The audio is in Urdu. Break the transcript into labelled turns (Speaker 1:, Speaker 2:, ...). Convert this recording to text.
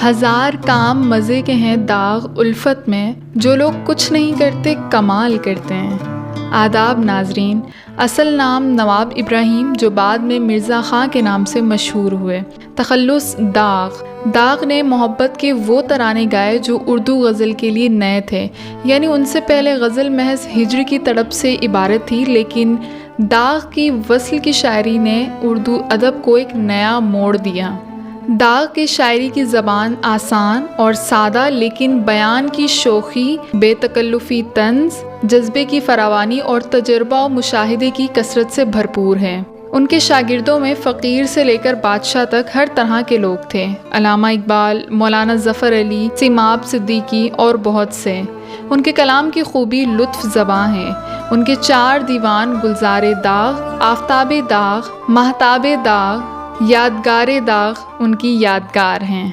Speaker 1: ہزار کام مزے کے ہیں داغ الفت میں، جو لوگ کچھ نہیں کرتے کمال کرتے ہیں۔ آداب ناظرین، اصل نام نواب ابراہیم، جو بعد میں مرزا خاں کے نام سے مشہور ہوئے۔ تخلص داغ۔ داغ نے محبت کے وہ ترانے گائے جو اردو غزل کے لیے نئے تھے، یعنی ان سے پہلے غزل محض ہجر کی تڑپ سے عبارت تھی، لیکن داغ کی وصل کی شاعری نے اردو ادب کو ایک نیا موڑ دیا۔ داغ کی شاعری کی زبان آسان اور سادہ، لیکن بیان کی شوخی، بے تکلفی طنز، جذبے کی فراوانی اور تجربہ و مشاہدے کی کثرت سے بھرپور ہے۔ ان کے شاگردوں میں فقیر سے لے کر بادشاہ تک ہر طرح کے لوگ تھے۔ علامہ اقبال، مولانا ظفر علی، سیماب صدیقی اور بہت سے۔ ان کے کلام کی خوبی لطف زباں ہے۔ ان کے 4 دیوان گلزار داغ، آفتاب داغ، مہتاب داغ، یادگار داغ ان کی یادگار ہیں۔